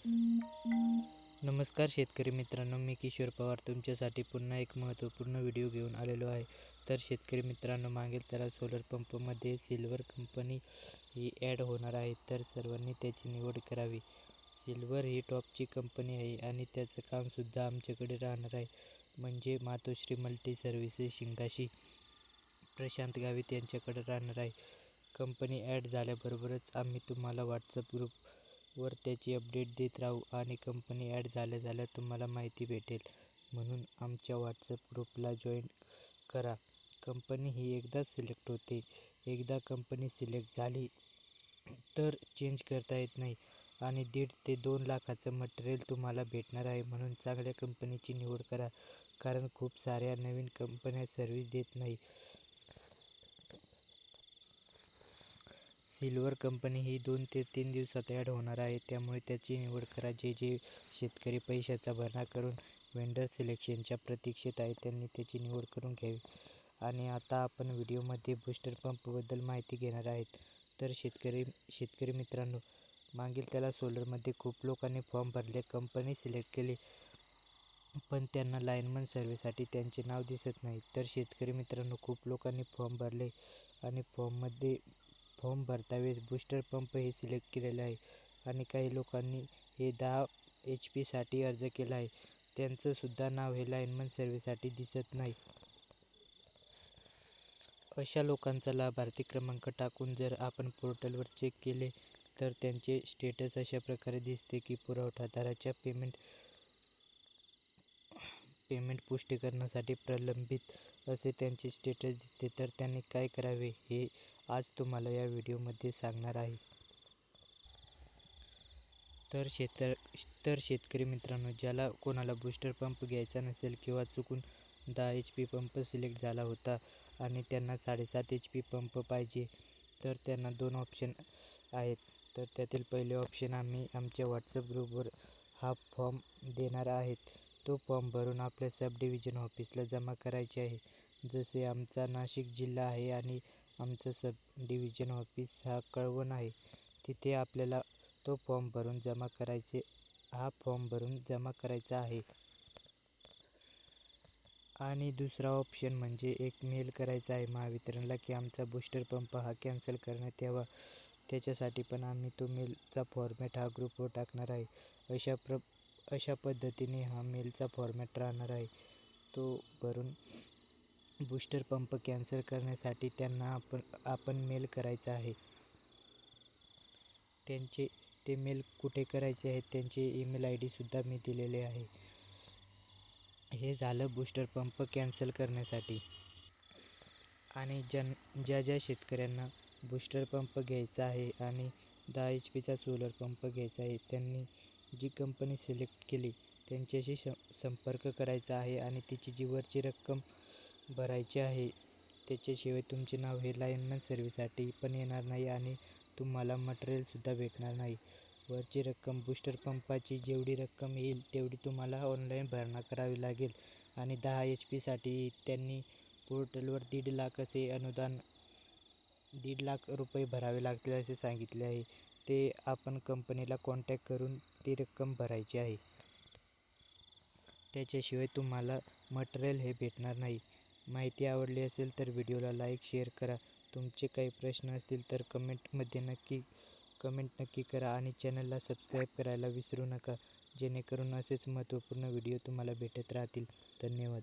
नमस्कार शेतकरी मित्रांनो, मी किशोर पवार तुमच्यासाठी पुन्हा एक महत्त्वपूर्ण व्हिडिओ घेऊन आलेलो आहे. तर शेतकरी मित्रांनो, मागेल त्याला सोलर पंपमध्ये सिल्वर कंपनी ही ॲड होणार आहे, तर सर्वांनी त्याची निवड करावी. सिल्वर ही टॉपची कंपनी आहे आणि त्याचं कामसुद्धा आमच्याकडे राहणार आहे, म्हणजे मातोश्री मल्टी सर्व्हिसेस शिंगाशी प्रशांत गावित यांच्याकडे राहणार आहे. कंपनी ॲड झाल्याबरोबरच आम्ही तुम्हाला व्हॉट्सअप ग्रुपवर त्याची अपडेट देत राहू आणि कंपनी ॲड झाल्या तुम्हाला माहिती भेटेल, म्हणून आमच्या व्हॉट्सअप ग्रुपला जॉईन करा. कंपनी ही एकदाच सिलेक्ट होते. एकदा कंपनी सिलेक्ट झाली तर चेंज करता येत नाही आणि 1.5 ते 2 लाखाचं मटेरियल तुम्हाला भेटणार आहे, म्हणून चांगल्या कंपनीची निवड करा, कारण खूप साऱ्या नवीन कंपन्या सर्व्हिस देत नाही. सिल्वर कंपनी ही 2 ते 3 दिवसात ॲड होणार आहे, त्यामुळे त्याची निवड करा. जे शेतकरी पैशाचा भरणा करून वेंडर सिलेक्शनच्या प्रतीक्षेत आहेत त्यांनी त्याची निवड करून घ्यावी. आणि आता आपण व्हिडिओमध्ये बूस्टर पंपबद्दल माहिती घेणार आहेत. तर शेतकरी मित्रांनो, मागील त्याला सोलरमध्ये खूप लोकांनी फॉर्म भरले, कंपनी सिलेक्ट केली, पण त्यांना लाईनमन सर्व्हिससाठी त्यांचे नाव दिसत नाही. तर शेतकरी मित्रांनो, खूप लोकांनी फॉर्म भरले आणि फॉर्म भरतावेळेस बूस्टर पंप हे सिलेक्ट केलेले आहे आणि काही लोकांनी हे 10 HP साठी अर्ज केला आहे, त्यांचंसुद्धा नाव हे लाईनमन सर्व्हिससाठी दिसत नाही. अशा लोकांचा लाभार्थी क्रमांक टाकून जर आपण पोर्टलवर चेक केले तर त्यांचे स्टेटस अशा प्रकारे दिसते की पुरवठादाराच्या पेमेंट पुष्टीकरणासाठी प्रलंबित असे त्यांचे स्टेटस दिसते. तर त्यांनी काय करावे हे आज तुम्हाला या व्हिडिओमध्ये सांगणार आहे. तर शेतकरी मित्रांनो, ज्याला कोणाला बूस्टर पंप घ्यायचा नसेल किंवा चुकून 10 HP पंप सिलेक्ट झाला होता आणि त्यांना 7.5 HP पंप पाहिजे, तर त्यांना 2 ऑप्शन आहेत. तर त्यातील पहिले ऑप्शन, आम्ही आमच्या व्हॉट्सअप ग्रुपवर हा फॉर्म देणार आहेत. तो फॉर्म भरून आपल्या सब डिव्हिजन ऑफिसला जमा करायचे आहे. जसे आमचा नाशिक जिल्हा आहे आणि आमचं सब डिव्हिजन ऑफिस हा कळवण आहे, तिथे आपल्याला हा फॉर्म भरून जमा करायचा आहे. आणि दुसरा ऑप्शन म्हणजे एक मेल करायचा आहे महावितरणला की आमचा बूस्टर पंप हा कॅन्सल करण्यात यावा. त्याच्यासाठी पण आम्ही तो मेलचा फॉर्मॅट हा ग्रुपवर टाकणार आहे. अशा पद्धतीने हा मेलचा फॉर्मॅट राहणार आहे. तो भरून बूस्टर पंप कॅन्सल करण्यासाठी त्यांना आपण मेल करायचा आहे. ते मेल कुठे करायचे आहेत, त्यांचे ईमेल ID सुद्धा मी दिलेले आहे. हे झालं बूस्टर पंप कॅन्सल करण्यासाठी. आणि ज्या शेतकऱ्यांना बूस्टर पंप घ्यायचा आहे आणि 10 HPचा सोलर पंप घ्यायचा आहे, त्यांनी जी कंपनी सिलेक्ट केली त्यांच्याशी संपर्क करायचा आहे आणि तिची जी वरची रक्कम भरायची आहे, त्याच्याशिवाय तुमचे नाव हे लाईनमन सर्व्हिससाठी पण येणार नाही आणि तुम्हाला मटेरियलसुद्धा भेटणार नाही. वरची रक्कम बूस्टर पंपाची जेवढी रक्कम येईल तेवढी तुम्हाला ऑनलाईन भरणा करावी लागेल आणि 10 HP साठी त्यांनी पोर्टलवर 1.5 लाख असे अनुदान 1.5 लाख रुपये भरावे लागतील असे सांगितले आहे. ते आपण कंपनीला कॉन्टॅक्ट करून ती रक्कम भरायची आहे. त्याच्याशिवाय तुम्हाला मटेरियल हे भेटणार नाही. माहिती आवडली असेल तर व्हिडिओला लाईक शेअर करा. तुमचे काही प्रश्न असतील तर कमेंट नक्की करा आणि चॅनलला सबस्क्राईब करायला विसरू नका, जेणेकरून असेच महत्त्वपूर्ण व्हिडिओ तुम्हाला भेटत राहतील. धन्यवाद.